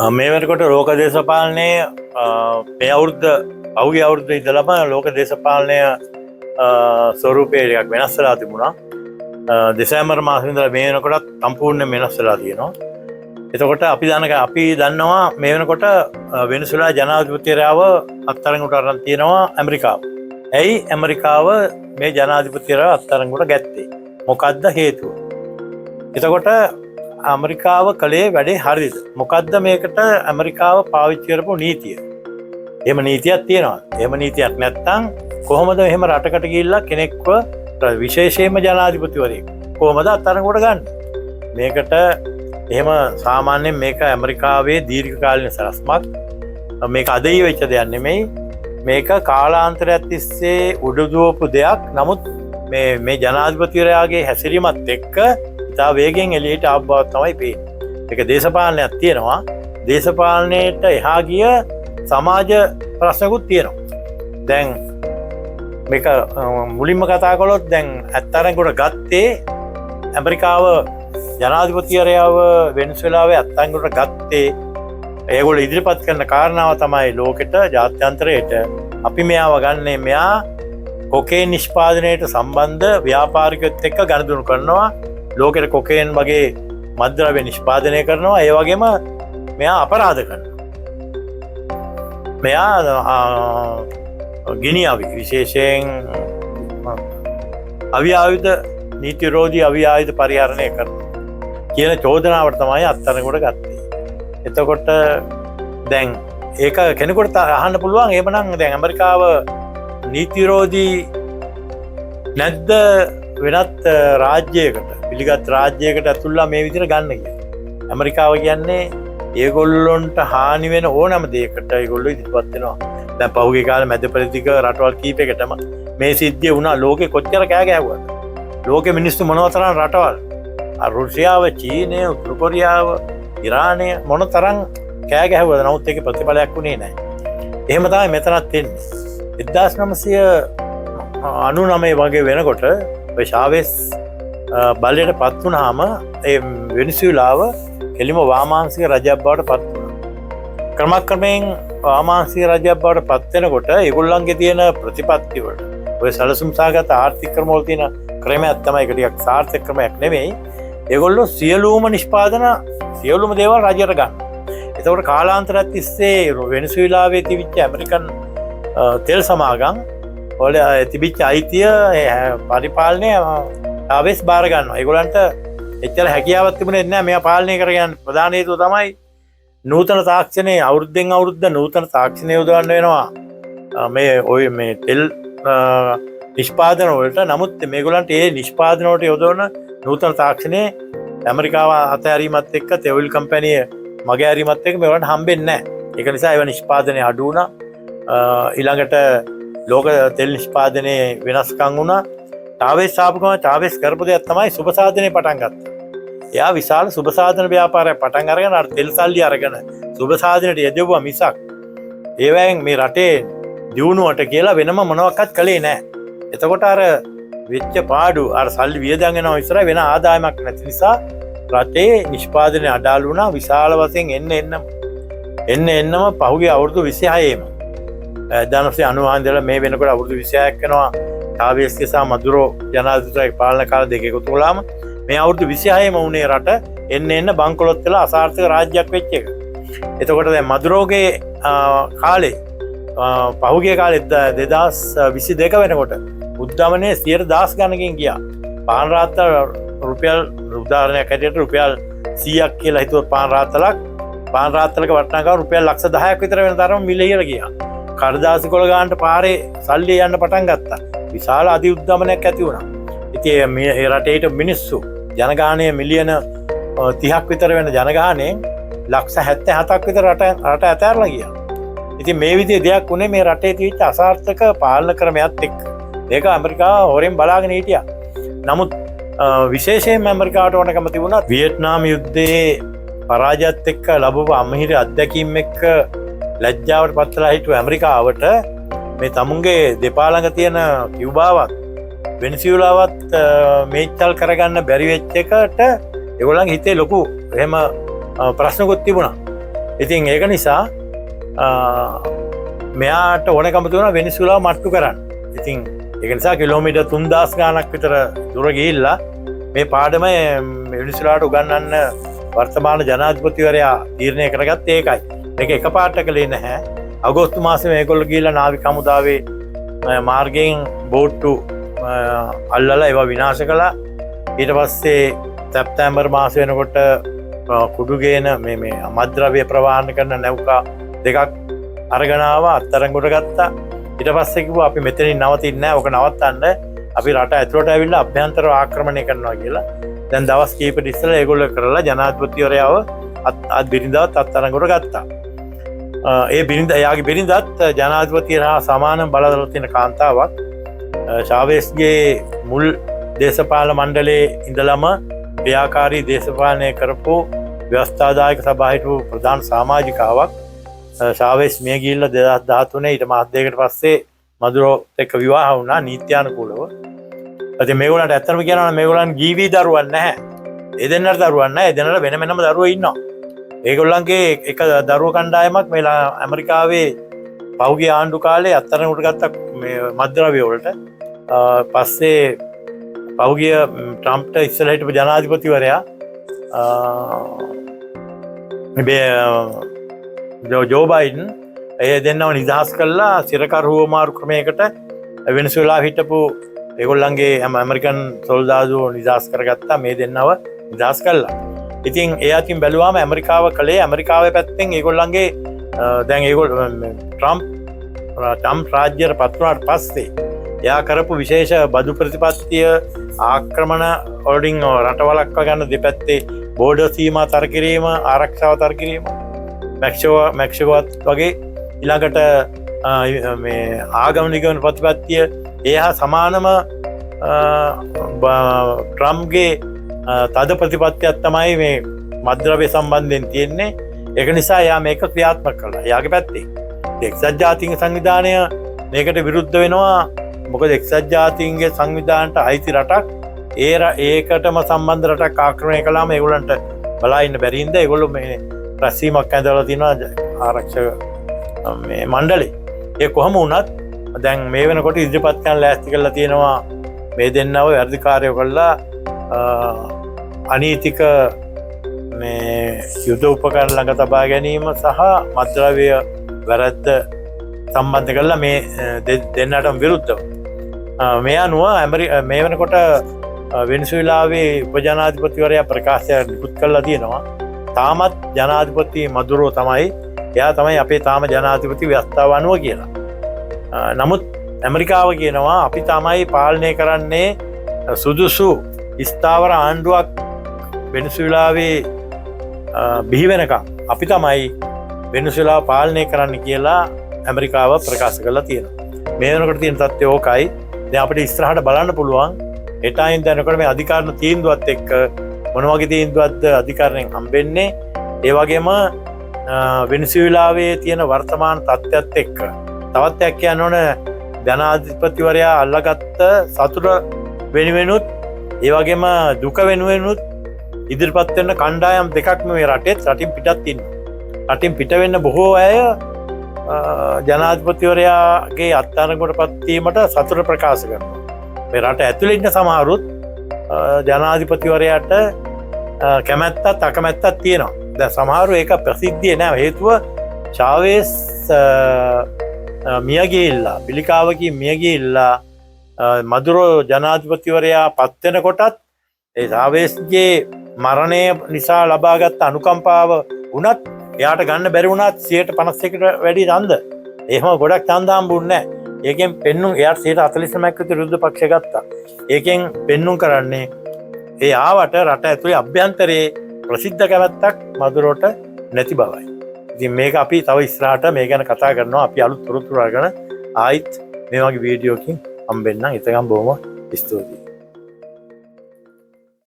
මේ වෙනකොට ලෝක දේශපාලනය මේ පහුගිය අවුරුද්ද ඉඳලම ලෝක දේශපාලනය ස්වරූපයක් වෙනස් වෙලා තිබුණා. දෙසැම්බර් මාසෙ ඉඳලා මේ වෙනකොටත් සම්පූර්ණයෙන් වෙනස් වෙලා තියෙනවා. එතකොට අපි දන්නවා මේ වෙනකොට වෙනසුලා ජනාධිපතිවරයාව අත්අඩංගුවට අරන් තියෙනවා ඇමරිකාව. ඇයි ඇමරිකාව මේ ජනාධිපතිවරයාව අත්අඩංගුවට ගත්තේ? මොකක්ද හේතුව? එතකොට ඇමරිකාව කළේ වැඩේ හරිද? මොකක්ද මේකට ඇමරිකාව පාවිච්චි කරපු නීතිය? එහෙම නීතියක් තියෙනවා. එහෙම නීතියක් නැත්නම් කොහොමද එහෙම රටකට ගිහිල්ලා කෙනෙක්ව විශේෂයෙන්ම ජනාධිපතිවරයෙක් කොහොමද අත්අඩංගුවට ගන්න? මේකට එහෙම සාමාන්‍යයෙන් මේක ඇමරිකාවේ දීර්ඝකාලීන සලස්මක්. මේක අදයි වෙච්ච දෙයක් නෙමෙයි. මේක කාලාන්තරයක් තිස්සේ උඩුදුවපු දෙයක්. නමුත් මේ ජනාධිපතිවරයාගේ හැසිරීමත් එක්ක ඉතා වේගෙන් එළියට ආව බව තමයි පේන්නේ. ඒක දේශපාලනයක් තියෙනවා. දේශපාලනයට එහා ගිය සමාජ ප්‍රශ්නකුත් තියෙනවා. දැන් මේක මුලින්ම කතා කළොත් දැන් අත්අඩංගුවට ගත්තේ ඇමරිකාව ජනාධිපතිවරයාව වෙනසුලාවේ අත්අඩංගුවට ගත්තේ ඒගොල්ලෝ ඉදිරිපත් කරන කාරණාව තමයි ලෝකෙට ජාත්‍යන්තරයට අපි මෙයාව ගන්නේ මෙයා කොකේන් නිෂ්පාදනයට සම්බන්ධ ව්‍යාපාරිකයොත් එක්ක ගනුදෙනු කරනවා. ලෝකෙට කොකේන් වගේ මත්ද්‍රව්‍ය නිෂ්පාදනය කරනවා. ඒ වගේම මෙයා අපරාධ කරනවා. මෙයා ගිනි අවි විශේෂයෙන් අවි ආයුධ නීති විරෝධී අවි ආයුධ පරිහරණය කරනවා කියන චෝදනාවට තමයි අත්අඩංගුවට ගත්තේ. එතකොට දැන් ඒක කෙනෙකුට අහන්න පුළුවන් එහෙමනම් දැන් ඇමරිකාව නීති විරෝධී නැද්ද වෙනත් රාජ්‍යයකට පිළිගත් රාජ්‍යයකට ඇතුල්ලා මේ විදිහට ගන්න කියලා. ඇමරිකාව කියන්නේ ඒගොල්ලොන්ට හානි වෙන ඕනම දෙයකට ඒගොල්ලෝ ඉදිරිපත් වෙනවා. දැන් පහුගිය කාලේ මැද පෙරදිග රටවල් කීපයකටම මේ සිද්ධිය වුණා. ලෝකෙ කොච්චර කෑ ගැහුවද? ලෝකෙ මිනිස්සු මොනවතරම් රටවල් රුසියාව, චීනය, උතුරු කොරියාව, ඉරානය මොනතරම් කෑ ගැහුවද? නමුත් ඒකේ ප්‍රතිඵලයක් වුණේ නැහැ. එහෙම තමයි මෙතනත් වෙන්නේ. 1999 වගේ වෙනකොට ඔය ෂාවෙස් බලයට පත් වුණාම ඒ වෙනසුලාව කෙලිම වාමාංශික රජයක් බවට පත් වුණා. ක්‍රමක්‍රමයෙන් වාමාංශික රජයක් බවට පත් වෙනකොට ඒගොල්ලන්ගේ තියෙන ප්‍රතිපත්ති වලට ඔය සැලසුම් සහගත ආර්ථික ක්‍රම වල තියෙන ක්‍රමයක් තමයි ඒක ටිකක් සාර්ථක ක්‍රමයක් නෙමෙයි. ඒගොල්ලෝ සියලුම නිෂ්පාදන සියලුම දේවල් රජයට ගන්න. එතකොට කාලාන්තරයක් තිස්සේ වෙනසුලාවේ තිබිච්ච ඇමරිකන් තෙල් සමාගම් වල තිබිච්ච අයිතිය පරිපාලනය ආවෙස් බාර ගන්නවා. ඒගොල්ලන්ට එච්චර හැකියාවක් තිබුණේ නැහැ මේවා පාලනය කරගන්න. ප්‍රධාන හේතුව තමයි නූතන තාක්ෂණයේ අවුරුද්දෙන් අවුරුද්ද නූතන තාක්ෂණය යොදවන්න වෙනවා. මේ තෙල් නිෂ්පාදන වලට. නමුත් මේගොල්ලන්ට ඒ නිෂ්පාදන වලට යොදවන නූතන තාක්ෂණයේ ඇමරිකාව අතහැරීමත් එක්ක තෙල් කම්පැනි මගේ ඇරීමත් එක්ක මේවලට හම්බෙන්නේ නැහැ. ඒක නිසා ඒවා නිෂ්පාදනය අඩු වුණා. ඊළඟට ලෝක තෙල් නිෂ්පාදනයේ වෙනස්කම් වුණා. ටාවෙස් ආපුගම ටාවෙස් කරපු දෙයක් තමයි සුබසාධනය පටන් ගත්තා. එයා විශාල සුබසාධන ව්‍යාපාරයක් පටන් අරගෙන අර තෙල් සල්ලි අරගෙන සුබසාධනයට යෙදුවා මිසක් ඒවෙන් මේ රටේ දියුණුවට කියලා වෙනම මොනවත්වත් කළේ නැහැ. එතකොට අර වෙච්ච පාඩු අර සල්ලි වියදම් වෙනවා විතර වෙන ආදායමක් නැති නිසා රටේ නිෂ්පාදනය අඩාල වුණා. විශාල වශයෙන් එන්නම පහුගිය අවුරුදු 26ෙම 1990 ඉඳලා මේ වෙනකොට අවුරුදු 26ක් වෙනවා. ටාවෙස්ගේ සහ මදුරෝ ජනාධිපතිතුමාගේ පාලන කාල දෙක එකතු වුණාම මේ අවුරුදු 26ෙම වුණේ රට එන්න බංකොලොත් වෙලා අසාර්ථක රාජ්‍යයක් වෙච්ච එක. එතකොට දැන් මදුරෝගේ කාලේ පහුගිය කාලේ 2022 වෙනකොට උද්දමනයේ 10,000 ගණනකින් ගියා. පාන් රාත්තල් රුපියල් උදාහරණයක් හැටියට රුපියල් 100ක් කියලා හිතුවොත් පාන් රාත්තලක වටිනාකම රුපියල් 10,000ක් විතර වෙන තරම මිල ඉහළ ගියා. කඩදාසි කොළ ගන්නට පාරේ සල්ලි යන්න පටන් ගත්තා. විශාල අධි උද්දමනයක් ඇති වුණා. ඉතින් මේ රටේට මිනිස්සු ජනගහනය මිලියන 30ක් විතර වෙන ජනගහනයෙන් ලක්ෂ 77ක් විතර රට ඇතැරලා ගියා. ඉතින් මේ විදිහේ දෙයක් උනේ මේ රටේ තිබිච්ච අසාර්ථක පාලන ක්‍රමයක් එක්ක. ඒක ඇමරිකාව හොරෙන් බලාගෙන හිටියා. නමුත් විශේෂයෙන්ම ඇමරිකාවට ඕනකම තිබුණා වියට්නාම් යුද්ධයේ පරාජයත් එක්ක ලැබුව අමහිරි අත්දැකීම් එක්ක ලැජ්ජාවට පත්වලා හිටු ඇමරිකාවට මේ තමුන්ගේ දෙපා ළඟ තියෙන කියුබාවත් වෙනසියුලාවත් මේච්චල් කරගන්න බැරි වෙච්ච එකට ඒගොල්ලන්ගේ හිතේ ලොකු එහෙම ප්‍රශ්නකුත් තිබුණා. ඉතින් ඒක නිසා මෙයාට ඕනකම තිබුණා වෙනිසුලාව මට්ටු කරන්න. ඉතින් ඒක නිසා කිලෝමීටර් 3000 ගාණක් විතර දුර ගිහිල්ලා මේ පාඩම වෙනිසුලාවට උගන්වන්න වර්තමාන ජනාධිපතිවරයා තීරණය කරගත්තේ ඒකයි. මේක එකපාරට කළේ නැහැ. අගෝස්තු මාසයේ මේගොල්ලෝ ගිහිල්ලා නාවික හමුදාවේ මාර්ගයෙන් බෝට්ටු අල්ලලා ඒවා විනාශ කළා. ඊට පස්සේ සැප්තැම්බර් මාසෙ වෙනකොට කුඩුගේන මේ මද්ද්‍රව්‍ය ප්‍රවාහන කරන නෞකා දෙකක් අරගෙන ආවා, අත්අඩංගුවට ගත්තා. ඊට පස්සේ කිව්වා අපි මෙතනින් නවතින්නේ නැහැ, ඔක නවත්තන්න. අපි රට ඇතුළට ඇවිල්ලා අභ්‍යන්තර ආක්‍රමණය කරනවා කියලා. දැන් දවස් කීපෙක ඉස්සෙල්ලා ඒගොල්ලෝ කරලා ජනාධිපතිවරයාව බිරිඳවත් අත්අඩංගුවට ගත්තා. ඒ එයාගේ බිරිඳත් ජනාධිපතිවරයා සමාන බලවල තියෙන කාන්තාවක්. ශාවේස්ගේ මුල් දේශපාලන මණ්ඩලයේ ඉඳලම ක්‍රියාකාරී දේශපාලනය කරපු ව්‍යවස්ථාදායක සභාවේ හිටපු ප්‍රධාන සමාජිකාවක්. ශාවේස් මිය ගිහිල්ලා 2013 ඊට මාස දෙකකට පස්සේ මදුරෝ එක්ක විවාහ වුණා නීත්‍යානුකූලව. ඉතින් මේගොල්ලන්ට ඇත්තටම කියනවා නම් මේගොල්ලන් ජීවි දරුවන් නැහැ. ඒ දෙන්නට දරුවන් නැහැ. ඒ දෙන්නට වෙන වෙනම දරුවෝ ඉන්නවා. ඒගොල්ලන්ගේ එක දරුවෝ කණ්ඩායමක් මේ ඇමරිකාවේ පහුගිය ආණ්ඩු කාලේ අත්අඩංගුවට ගත්ත මේ මද්ද්‍රව්‍ය වලට. පස්සේ පහුගිය ට්‍රම්ප්ට ඉස්සෙල්ලා හිටපු ජනාධිපතිවරයා ජෝ බයිඩන් ඒ දෙන්නව නිදහස් කළා සිරකරු හුවමාරු ක්‍රමයකට වෙනසුලා හිටපු ඒගොල්ලන්ගේ ඇමරිකන් සොල්දාදුවෝ නිදහස් කරගත්තා මේ දෙන්නව නිදහස් කළා. ඉතින් ඒ අතින් බැලුවාම ඇමරිකාව කළේ ඇමරිකාවේ පැත්තෙන් ඒගොල්ලන්ගේ දැන් ඒගොල්ලෝ ට්‍රම්ප් රාජ්‍යයට පත් වුණාට පස්සේ එයා කරපු විශේෂ බදු ප්‍රතිපත්තිය ආක්‍රමණ වලින් රටවලක්ව ගන්න දෙපැත්තේ බෝඩර් සීමා තර කිරීම ආරක්ෂාව තර කිරීම මැක්සිකෝවත් වගේ ඊළඟට මේ ආගමනිකවන ප්‍රතිපත්තිය ඒ හා සමානම ට්‍රම්ප්ගේ තද ප්‍රතිපත්තියක් තමයි මේ මද්ද්‍රව්‍ය සම්බන්ධයෙන් තියෙන්නේ. ඒක නිසා එයා මේක ක්‍රියාත්මක කළා. එයාගේ පැත්තේ එක්සත් ජාතීන්ගේ සංවිධානය මේකට විරුද්ධ වෙනවා. මොකද එක්සත් ජාතීන්ගේ සංවිධානයට අයිති රටක් ඒකටම සම්බන්ධ රටක් ආක්‍රමණය කළාම ඒගොල්ලන්ට බලා ඉන්න බැරි හින්දා ඒගොල්ලෝ මේ රැස්වීමක් ඇඳලා තියෙනවා ආරක්ෂක මේ මණ්ඩලේ. ඒ කොහොම වුණත් දැන් මේ වෙනකොට ඉදිරිපත් කරන්න ලෑස්ති කරලා තියෙනවා මේ දෙන්නව වැඩිකාරයෝ කළා අනීතික මේ යුද උපකරණ ළඟ තබා ගැනීම සහ මද්ද්‍රව්‍ය වැරද්ද සම්බන්ධ කරලා මේ දෙන්නටම විරුද්ධව. මේ අනුව මේ වෙනකොට වෙනසුලාවේ උපජනාධිපතිවරයා ප්‍රකාශය නිකුත් කරලා තියෙනවා. තාමත් ජනාධිපති මදුරෝ තමයි එයා තමයි අපේ තාම ජනාධිපති ව්‍යවස්ථාව අනුව කියලා. නමුත් ඇමරිකාව කියනවා අපි තමයි පාලනය කරන්නේ සුදුසු ස්ථාවර ආණ්ඩුවක් වෙනසුලාවේ බිහි වෙනකම් අපි තමයි වෙනසුලාව පාලනය කරන්න කියලා ඇමරිකාව ප්‍රකාශ කරලා තියෙනවා. මේ වෙනකොට තියෙන තත්ත්වය ඕකයි. දැන් අපිට ඉස්සරහට බලන්න පුළුවන් එටයින් දැනකොට මේ අධිකාරණ තීන්දුවත් එක්ක මොන වගේ තීන්දුවක්ද අධිකාරණයෙන් හම්බෙන්නේ. ඒ වගේම වෙනසුලාවේ තියෙන වර්තමාන තත්ත්වයත් එක්ක තවත් එකක් කියන්න ඕන ජනාධිපතිවරයා අල්ලගත්ත සතුට වෙනුවෙනුත් ඒ වගේම දුක වෙනුවෙනුත් ඉදිරිපත් වෙන කණ්ඩායම් දෙකක් මේ රටෙත් රටින් පිටත් ඉන්නවා. රටින් පිට වෙන්න බොහෝ අය ජනාධිපතිවරයාගේ අත්අඩංගුවට පත්වීමට සතුට ප්‍රකාශ කරනවා. මේ රට ඇතුළේ ඉන්න සමහරුත් ජනාධිපතිවරයාට කැමැත්තත් අකමැත්තත් තියෙනවා. දැන් සමහරු ඒක ප්‍රසිද්ධියේ නෑ. හේතුව චාවේස් මියගිහිල්ලා පිළිකාවකින් මියගිහිල්ලා මදුරෝ ජනාධිපතිවරයා පත් වෙනකොටත් ඒ චාවේස්ගේ මරණය නිසා ලබාගත් අනුකම්පාව වුණත් එයාට ගන්න බැරි වුණත් 51කට වැඩි ඡන්ද. එහෙම ගොඩක් ඡන්ද හම්බුන්නේ නැහැ. ඒකෙන් පෙන්නුම් එයාට 49%ක් විතර විරුද්ධ පක්ෂ ගත්තා. ඒකෙන් පෙන්නුම් කරන්නේ ඒ ආවට රට ඇතුලේ අභ්‍යන්තරයේ ප්‍රසිද්ධ කැමැත්තක් මදුරෝට නැති බවයි. ඉතින් මේක අපි තව ඉස්සරහට මේ ගැන කතා කරනවා. අපි අලුත් තොරතුරු අරගෙන ආයිත් මේ වගේ වීඩියෝකින් හම්බෙන්නම්. එතකම් බොහොම ස්තුතියි.